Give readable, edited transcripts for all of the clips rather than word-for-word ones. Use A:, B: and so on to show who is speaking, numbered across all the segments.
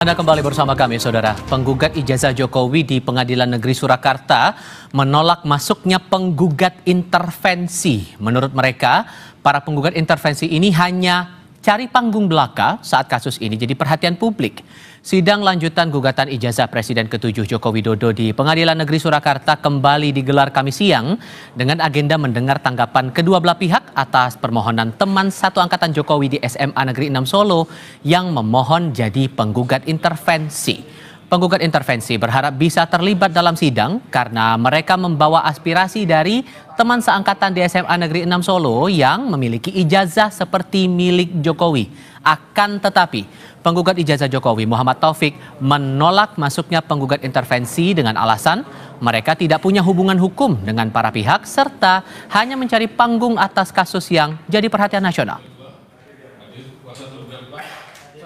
A: Anda kembali bersama kami, Saudara. Penggugat ijazah Jokowi di Pengadilan Negeri Surakarta menolak masuknya penggugat intervensi. Menurut mereka, para penggugat intervensi ini hanya cari panggung belaka saat kasus ini jadi perhatian publik. Sidang lanjutan gugatan ijazah Presiden ke-7 Joko Widodo di Pengadilan Negeri Surakarta kembali digelar Kamis siang dengan agenda mendengar tanggapan kedua belah pihak atas permohonan teman satu angkatan Jokowi di SMA Negeri 6 Solo yang memohon jadi penggugat intervensi. Penggugat intervensi berharap bisa terlibat dalam sidang karena mereka membawa aspirasi dari teman seangkatan di SMA Negeri 6 Solo yang memiliki ijazah seperti milik Jokowi. Akan tetapi, penggugat ijazah Jokowi Muhammad Taufik menolak masuknya penggugat intervensi dengan alasan mereka tidak punya hubungan hukum dengan para pihak serta hanya mencari panggung atas kasus yang jadi perhatian nasional.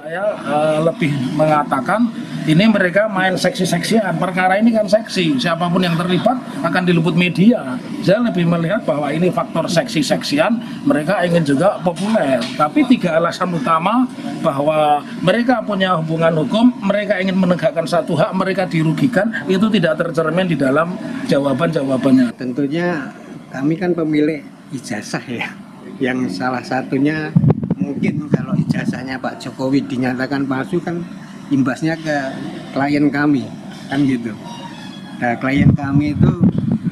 B: Saya lebih mengatakan ini mereka main seksi-seksian, perkara ini kan seksi, siapapun yang terlibat akan diliput media. Saya lebih melihat bahwa ini faktor seksi-seksian, mereka ingin juga populer. Tapi tiga alasan utama bahwa mereka punya hubungan hukum, mereka ingin menegakkan satu hak, mereka dirugikan, itu tidak tercermin di dalam jawaban-jawabannya.
C: Tentunya kami kan pemilik ijazah ya, yang salah satunya mungkin kalau ijazahnya Pak Jokowi dinyatakan palsu kan imbasnya ke klien kami kan gitu. Nah klien kami itu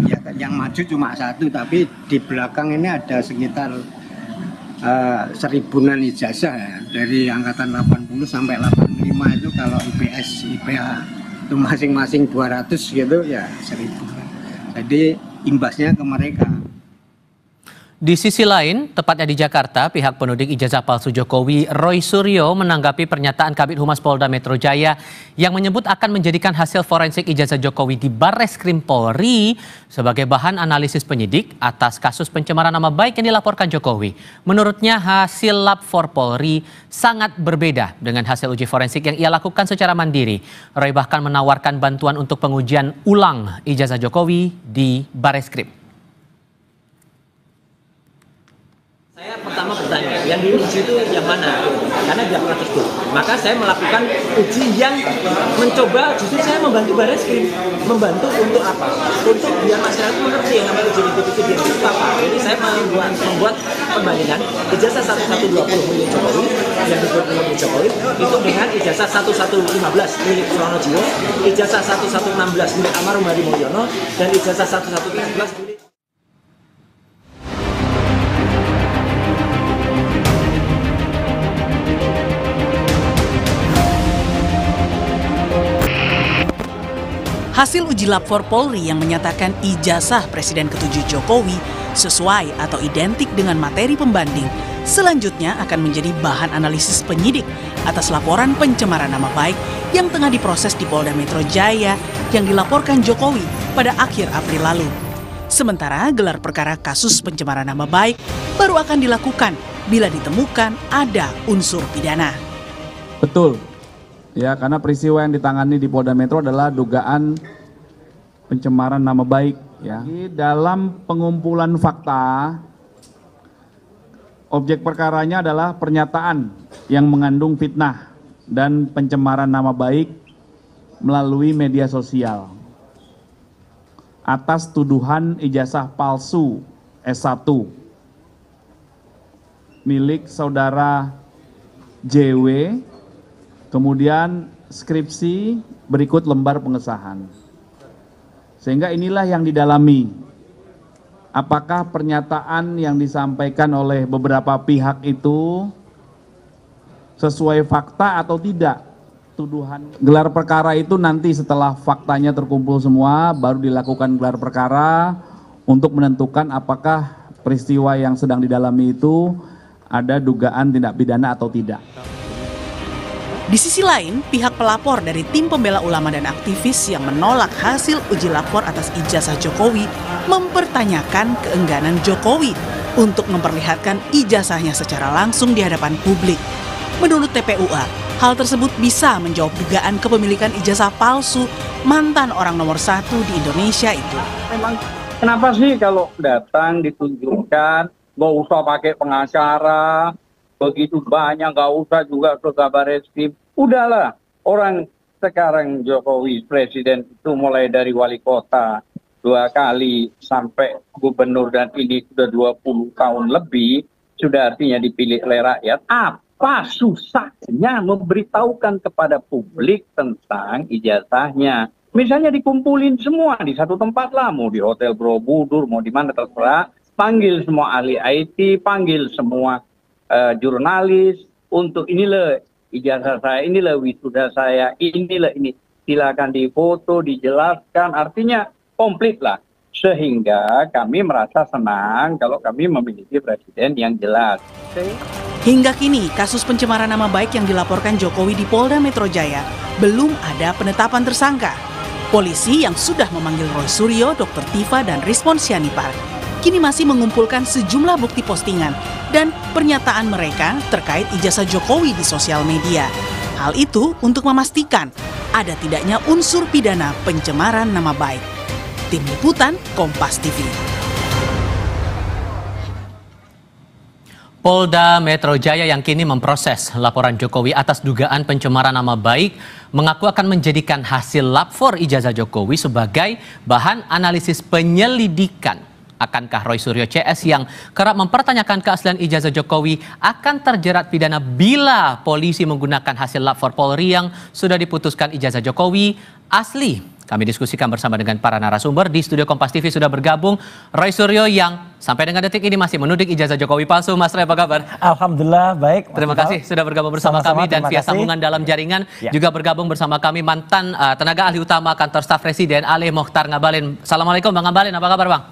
C: ya yang maju cuma satu, tapi di belakang ini ada sekitar seribuan ijazah ya. Dari angkatan 80 sampai 85 itu kalau IPS, IPA itu masing-masing 200 gitu ya 1000. Jadi imbasnya ke mereka.
A: Di sisi lain, tepatnya di Jakarta, pihak penudik ijazah palsu Jokowi, Roy Suryo, menanggapi pernyataan Kabid Humas Polda Metro Jaya yang menyebut akan menjadikan hasil forensik ijazah Jokowi di Barreskrim Polri sebagai bahan analisis penyidik atas kasus pencemaran nama baik yang dilaporkan Jokowi. Menurutnya, hasil lab for Polri sangat berbeda dengan hasil uji forensik yang ia lakukan secara mandiri. Roy bahkan menawarkan bantuan untuk pengujian ulang ijazah Jokowi di Barreskrim.
D: Saya pertama bertanya, yang diuji itu yang mana? Karena dia pernah tersebut. Maka saya melakukan uji yang mencoba, justru saya membantu Barreskrim. Membantu untuk apa? Untuk biar masyarakat mengerti yang namanya uji itu dia itu apa. Jadi saya membuat pembandingan ijazah 1120 milik Jokowi yang disebut milik Jokowi itu dengan ijazah 1115 milik Surono Jiwo, ijazah 1116 milik Almarhum Hadi Mulyono, dan ijazah 1117 milik
E: Hasil uji lab for Polri yang menyatakan ijazah Presiden ke-7 Jokowi sesuai atau identik dengan materi pembanding selanjutnya akan menjadi bahan analisis penyidik atas laporan pencemaran nama baik yang tengah diproses di Polda Metro Jaya yang dilaporkan Jokowi pada akhir April lalu. Sementara gelar perkara kasus pencemaran nama baik baru akan dilakukan bila ditemukan ada unsur pidana.
F: Betul. Ya, karena peristiwa yang ditangani di Polda Metro adalah dugaan pencemaran nama baik. Ya. Di dalam pengumpulan fakta, objek perkaranya adalah pernyataan yang mengandung fitnah dan pencemaran nama baik melalui media sosial atas tuduhan ijazah palsu S1 milik saudara JW. Kemudian skripsi berikut lembar pengesahan. Sehingga inilah yang didalami. Apakah pernyataan yang disampaikan oleh beberapa pihak itu sesuai fakta atau tidak? Tuduhan gelar perkara itu nanti setelah faktanya terkumpul semua baru dilakukan gelar perkara untuk menentukan apakah peristiwa yang sedang didalami itu ada dugaan tindak pidana atau tidak.
E: Di sisi lain, pihak pelapor dari tim pembela ulama dan aktivis yang menolak hasil uji lapor atas ijazah Jokowi mempertanyakan keengganan Jokowi untuk memperlihatkan ijazahnya secara langsung di hadapan publik. Menurut TPUA, hal tersebut bisa menjawab dugaan kepemilikan ijazah palsu mantan orang nomor 1 di Indonesia itu.
G: Memang kenapa sih kalau datang ditunjukkan, nggak usah pakai pengacara, begitu banyak, nggak usah juga ke Barreskrim. Udahlah, Orang sekarang Jokowi presiden itu mulai dari wali kota 2 kali sampai gubernur dan ini sudah 20 tahun lebih, sudah artinya dipilih oleh rakyat. Apa susahnya memberitahukan kepada publik tentang ijazahnya? Misalnya dikumpulin semua di satu tempat lah, mau di Hotel Borobudur, mau di mana terserah, panggil semua ahli IT, panggil semua jurnalis untuk inilah ijazah saya, inilah wisuda saya, inilah ini. Silakan difoto, dijelaskan, artinya komplit lah. Sehingga kami merasa senang kalau kami memiliki presiden yang jelas.
E: Hingga kini, kasus pencemaran nama baik yang dilaporkan Jokowi di Polda Metro Jaya belum ada penetapan tersangka. Polisi yang sudah memanggil Roy Suryo, Dr. Tifa, dan Rizwan Sianipar kini masih mengumpulkan sejumlah bukti postingan dan pernyataan mereka terkait ijazah Jokowi di sosial media. Hal itu untuk memastikan ada tidaknya unsur pidana pencemaran nama baik. Tim Liputan, Kompas TV.
A: Polda Metro Jaya yang kini memproses laporan Jokowi atas dugaan pencemaran nama baik mengaku akan menjadikan hasil lab for ijazah Jokowi sebagai bahan analisis penyelidikan. Akankah Roy Suryo CS yang kerap mempertanyakan keaslian ijazah Jokowi akan terjerat pidana bila polisi menggunakan hasil lab for Polri yang sudah diputuskan ijazah Jokowi asli? Kami diskusikan bersama dengan para narasumber. Di studio Kompas TV sudah bergabung Roy Suryo yang sampai dengan detik ini masih menuding ijazah Jokowi palsu. Mas Roy, apa kabar?
H: Alhamdulillah, baik.
A: Terima kasih sudah bergabung bersama kami dan via sambungan dalam jaringan juga bergabung bersama kami mantan tenaga ahli utama kantor staf Presiden Ali Mokhtar Ngabalin. Assalamualaikum Bang Ngabalin, apa kabar Bang?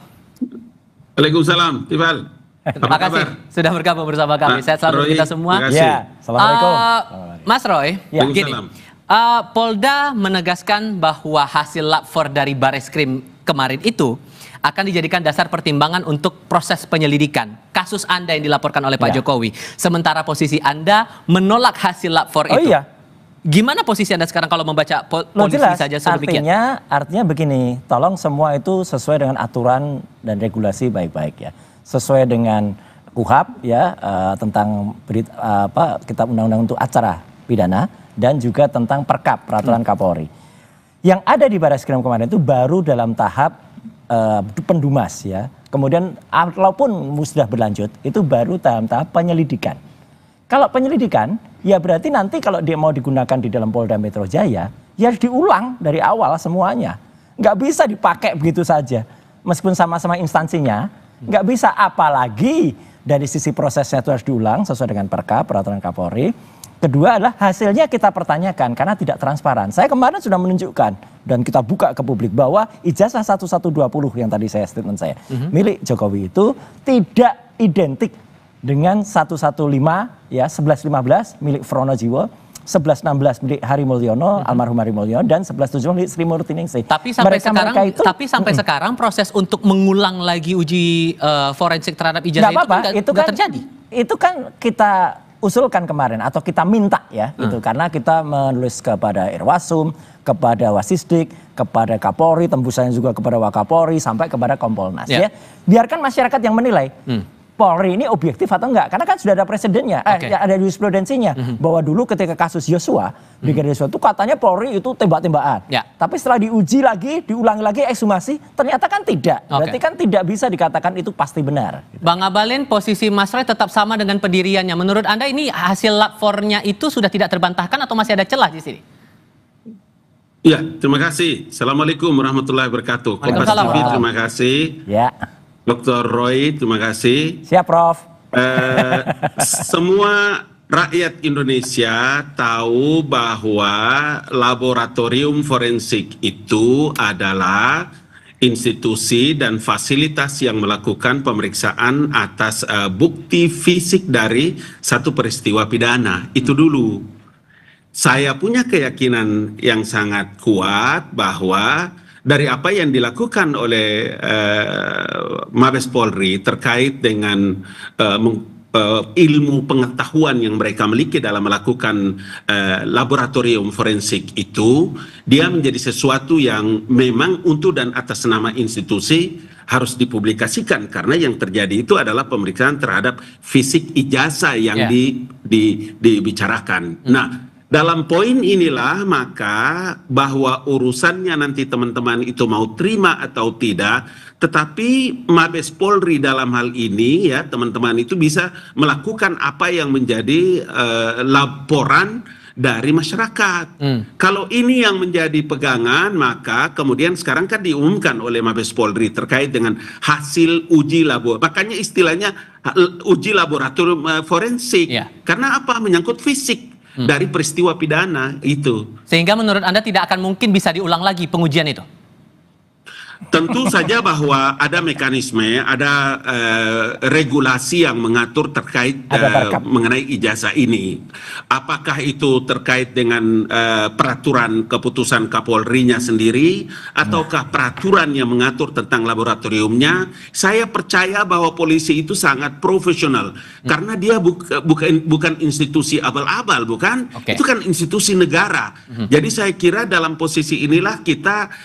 I: Waalaikumsalam, Tifal.
A: Terima kasih sudah bergabung bersama kami. Sehat selalu kita semua.
H: Ya, Assalamualaikum.
A: Mas Roy, gini. Polda menegaskan bahwa hasil lab for dari Bareskrim kemarin itu akan dijadikan dasar pertimbangan untuk proses penyelidikan kasus Anda yang dilaporkan oleh Pak Jokowi. Sementara posisi Anda menolak hasil lab for itu.
H: Iya.
A: Gimana posisi Anda sekarang kalau membaca polisi
H: jelas,
A: saja sedemikian?
H: Artinya begini, tolong semua itu sesuai dengan aturan dan regulasi baik-baik ya. Sesuai dengan KUHP ya, tentang kitab undang-undang untuk acara pidana dan juga tentang Perkap, peraturan Kapolri. Yang ada di Bareskrim kemarin itu baru dalam tahap pendumas ya. Kemudian walaupun sudah berlanjut itu baru dalam tahap penyelidikan. Kalau penyelidikan ya berarti nanti kalau dia mau digunakan di dalam Polda Metro Jaya ya harus diulang dari awal semuanya. Nggak bisa dipakai begitu saja. Meskipun sama-sama instansinya nggak bisa, apalagi dari sisi prosesnya itu harus diulang sesuai dengan Perkap, peraturan Kapolri. Kedua adalah hasilnya kita pertanyakan karena tidak transparan. Saya kemarin sudah menunjukkan dan kita buka ke publik bahwa ijazah 1120 yang tadi statement saya milik Jokowi itu tidak identik dengan 115 ya 1115 milik Frono Jiwo, 1116 milik Hari Mulyono, almarhum Hari Mulyono, dan 1117 milik Sri Murtiningsih.
A: Tapi sampai sekarang proses untuk mengulang lagi uji forensik terhadap ijazah itu nggak terjadi. Itu kan kita usulkan kemarin atau kita minta ya gitu, karena kita menulis kepada Irwasum, kepada Wasisdik, kepada Kapolri, tembusannya juga kepada Wakapolri sampai kepada Kompolnas ya. Biarkan masyarakat yang menilai Polri ini objektif atau enggak, karena kan sudah ada presidennya, ada jurisprudensinya bahwa dulu ketika kasus Yosua, Brigadir Yosua itu katanya Polri itu tembak-tembakan. Tapi setelah diuji lagi, diulangi lagi ekshumasi, ternyata kan tidak. Berarti kan tidak bisa dikatakan itu pasti benar. Bang Ngabalin, posisi Mas Roy tetap sama dengan pendiriannya. Menurut Anda ini hasil lab for-nya itu sudah tidak terbantahkan atau masih ada celah di sini?
I: Iya, terima kasih. Assalamualaikum warahmatullahi wabarakatuh. Kompas TV, terima kasih.
H: Ya.
I: Dr. Roy, terima kasih.
H: Siap, Prof.
I: Semua rakyat Indonesia tahu bahwa laboratorium forensik itu adalah institusi dan fasilitas yang melakukan pemeriksaan atas bukti fisik dari satu peristiwa pidana. Itu dulu. Saya punya keyakinan yang sangat kuat bahwa dari apa yang dilakukan oleh Mabes Polri terkait dengan ilmu pengetahuan yang mereka miliki dalam melakukan laboratorium forensik itu, dia menjadi sesuatu yang memang untuk dan atas nama institusi harus dipublikasikan, karena yang terjadi itu adalah pemeriksaan terhadap fisik ijazah yang dibicarakan. Nah, Dalam poin inilah maka bahwa urusannya nanti teman-teman itu mau terima atau tidak, tetapi Mabes Polri dalam hal ini ya teman-teman itu bisa melakukan apa yang menjadi laporan dari masyarakat. Kalau ini yang menjadi pegangan, maka kemudian sekarang kan diumumkan oleh Mabes Polri terkait dengan hasil uji labor. Makanya istilahnya uji laboratorium forensik. Karena apa? Menyangkut fisik dari peristiwa pidana itu.
A: Sehingga menurut Anda tidak akan mungkin bisa diulang lagi pengujian itu?
I: Tentu saja bahwa ada mekanisme, ada regulasi yang mengatur terkait mengenai ijazah ini. Apakah itu terkait dengan peraturan keputusan Kapolri-nya sendiri, ataukah peraturan yang mengatur tentang laboratoriumnya? Saya percaya bahwa polisi itu sangat profesional, karena dia bukan institusi abal-abal, bukan? Itu kan institusi negara. Jadi saya kira dalam posisi inilah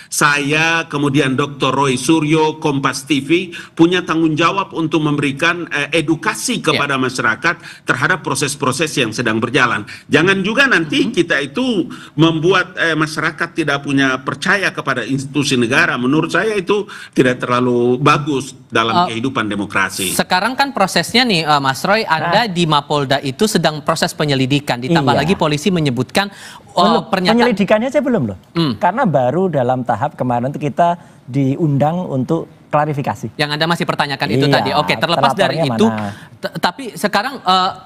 I: saya kemudian Dr. Roy Suryo, Kompas TV punya tanggung jawab untuk memberikan edukasi kepada masyarakat terhadap proses-proses yang sedang berjalan. Jangan juga nanti kita itu membuat masyarakat tidak punya percaya kepada institusi negara. Menurut saya itu tidak terlalu bagus dalam kehidupan demokrasi.
A: Sekarang kan prosesnya nih Mas Roy, Anda di Mapolda itu sedang proses penyelidikan. Ditambah lagi polisi menyebutkan
H: penyelidikannya saya belum loh. Karena baru dalam tahap kemarin itu kita diundang untuk klarifikasi.
A: Yang Anda masih pertanyakan itu tadi. Oke, terlepas dari itu, tapi sekarang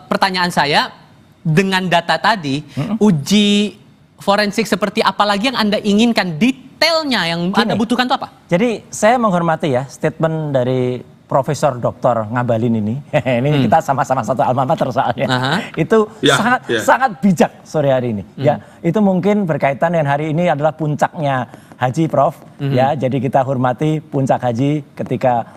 A: pertanyaan saya, dengan data tadi, uji forensik seperti apa lagi yang Anda inginkan, detailnya yang Anda butuhkan itu apa?
H: Jadi saya menghormati ya statement dari Profesor Dr. Ngabalin ini. Ini kita sama-sama satu alma mater soalnya. Itu sangat bijak sore hari ini. Ya, itu mungkin berkaitan dengan hari ini adalah puncaknya haji, Prof. Ya, jadi kita hormati puncak haji ketika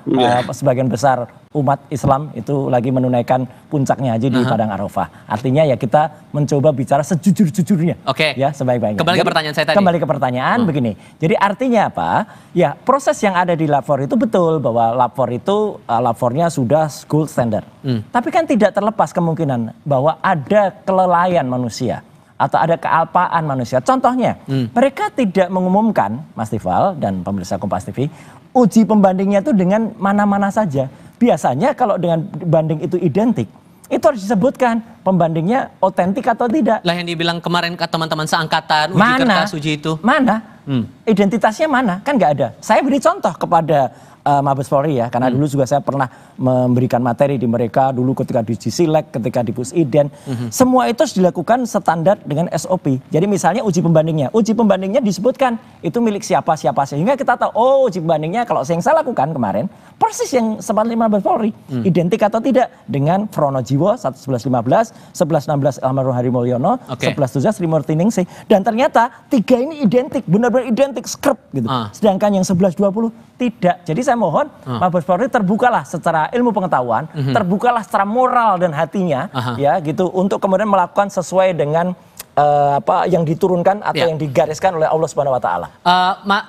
H: sebagian besar umat Islam itu lagi menunaikan puncaknya haji di Padang Arafah. Artinya ya kita mencoba bicara sejujur-jujurnya. Ya, sebaik-baiknya.
A: Kembali ke pertanyaan saya tadi.
H: Kembali ke pertanyaan begini. Jadi artinya apa? Ya, proses yang ada di lapor itu betul bahwa lapor itu lapornya sudah gold standard. Tapi kan tidak terlepas kemungkinan bahwa ada kelalaian manusia atau ada kealpaan manusia. Contohnya, mereka tidak mengumumkan, Mas Tifal dan pemirsa Kompas TV, uji pembandingnya itu dengan mana-mana saja. Biasanya kalau dengan banding itu identik, itu harus disebutkan pembandingnya otentik atau tidak.
A: Lah yang dibilang kemarin ke teman-teman seangkatan, uji kertas, uji itu.
H: Mana? Identitasnya mana? Kan nggak ada. Saya beri contoh kepada Mabes Polri ya, karena dulu juga saya pernah memberikan materi di mereka dulu ketika di Silek, ketika di Pusiden. Semua itu harus dilakukan standar dengan SOP. Jadi misalnya uji pembandingnya disebutkan itu milik siapa sehingga kita tahu oh uji pembandingnya kalau yang saya lakukan kemarin persis yang sempat Mabes Polri, identik atau tidak dengan Fronojiwo 1115, 1116 Almarhum Hari Mulyono, 1117 Sri Murtiningsih, dan ternyata tiga ini identik, benar-benar identik skrip gitu. Sedangkan yang 1120 tidak. Jadi saya mohon Mabes Polri terbukalah secara ilmu pengetahuan, terbukalah secara moral dan hatinya, ya gitu, untuk kemudian melakukan sesuai dengan apa yang diturunkan atau yang digariskan oleh Allah Subhanahu Wa Taala.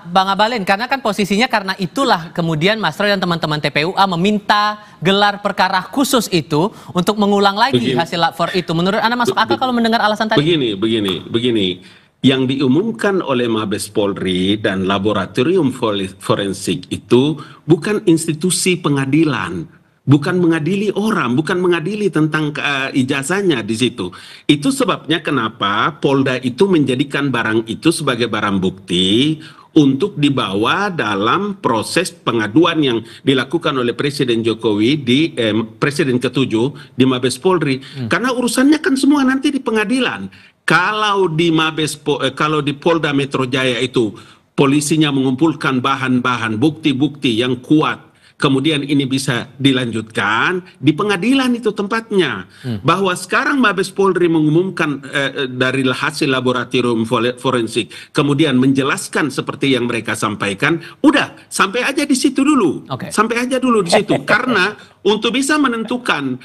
A: Bang Abalin, karena kan posisinya karena itulah kemudian Mas Roy dan teman-teman TPUA meminta gelar perkara khusus itu untuk mengulang lagi hasil lapor itu. Menurut Anda masuk akal kalau mendengar alasan tadi?
I: Begini. Yang diumumkan oleh Mabes Polri dan laboratorium forensik itu bukan institusi pengadilan, bukan mengadili orang, bukan mengadili tentang ijazahnya di situ. Itu sebabnya kenapa Polda itu menjadikan barang itu sebagai barang bukti untuk dibawa dalam proses pengaduan yang dilakukan oleh Presiden Jokowi di Presiden ke-7 di Mabes Polri. Karena urusannya kan semua nanti di pengadilan. Kalau di Polda Metro Jaya itu polisinya mengumpulkan bahan-bahan bukti-bukti yang kuat, kemudian ini bisa dilanjutkan di pengadilan itu tempatnya. Bahwa sekarang Mabes Polri mengumumkan dari hasil laboratorium forensik, kemudian menjelaskan seperti yang mereka sampaikan, udah sampai aja di situ dulu, sampai aja dulu di situ. Karena untuk bisa menentukan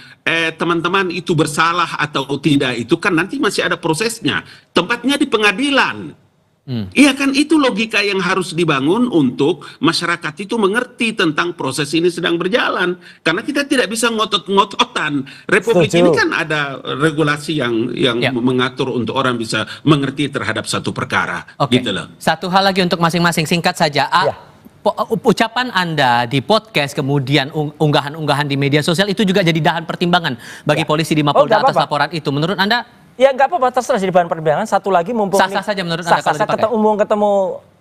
I: teman-teman itu bersalah atau tidak itu kan nanti masih ada prosesnya. Tempatnya di pengadilan. Iya kan, itu logika yang harus dibangun untuk masyarakat itu mengerti tentang proses ini sedang berjalan. Karena kita tidak bisa ngotot-ngototan. Republik
H: Setuju.
I: ini kan ada regulasi yang mengatur untuk orang bisa mengerti terhadap satu perkara.
A: Oke.
I: Gitu loh.
A: Satu hal lagi untuk masing-masing, singkat saja. Ucapan Anda di podcast, kemudian unggahan-unggahan di media sosial itu juga jadi bahan pertimbangan bagi polisi di Mapolda atas laporan itu. Menurut Anda?
H: Ya nggak apa-apa, terserah jadi bahan pertimbangan. Satu lagi mumpung
A: Sah-sah saja menurut Anda kalau dipakai?
H: ketemu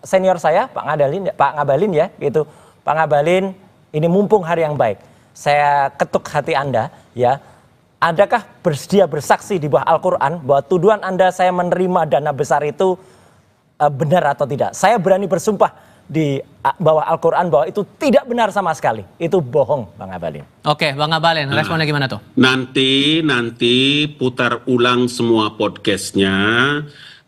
H: senior saya Pak Ngabalin ya gitu. Pak Ngabalin, ini mumpung hari yang baik. Saya ketuk hati Anda ya. Adakah bersedia bersaksi di bawah Al-Qur'an bahwa tuduhan Anda saya menerima dana besar itu benar atau tidak? Saya berani bersumpah di bawah Al-Qur'an bahwa itu tidak benar sama sekali. Itu bohong, Bang Ngabalin.
A: Oke, Bang Ngabalin, responnya gimana tuh?
I: Nanti putar ulang semua podcastnya,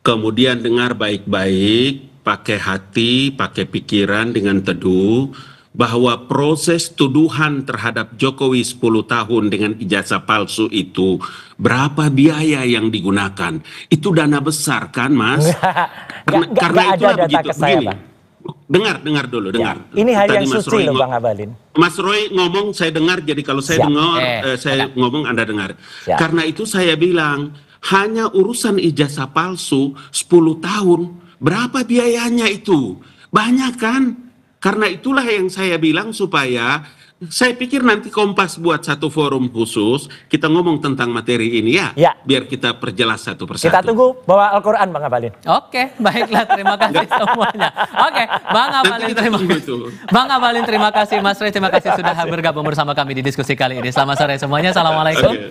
I: kemudian dengar baik-baik, pakai hati, pakai pikiran dengan teduh, bahwa proses tuduhan terhadap Jokowi 10 tahun dengan ijazah palsu itu, berapa biaya yang digunakan? Itu dana besar kan, Mas? Karena itulah begitu. Begini. Dengar dulu.
H: Ini hari yang
I: Mas
H: suci
I: Roy
H: loh Bang Ngabalin.
I: Mas Roy ngomong, saya dengar, jadi kalau saya dengar, saya ngomong Anda dengar. Karena itu saya bilang, hanya urusan ijazah palsu 10 tahun, berapa biayanya itu? Banyak kan? Karena itulah yang saya bilang supaya, saya pikir nanti Kompas buat satu forum khusus, kita ngomong tentang materi ini ya. Biar kita perjelas satu persatu.
H: Kita tunggu bawa Al-Qur'an Bang Ngabalin.
A: Oke, baiklah, terima kasih semuanya. Oke, Bang Ngabalin, terima kasih. Bang Ngabalin, terima kasih. Mas Roy, terima kasih sudah bergabung bersama kami di diskusi kali ini. Selamat sore semuanya, assalamualaikum.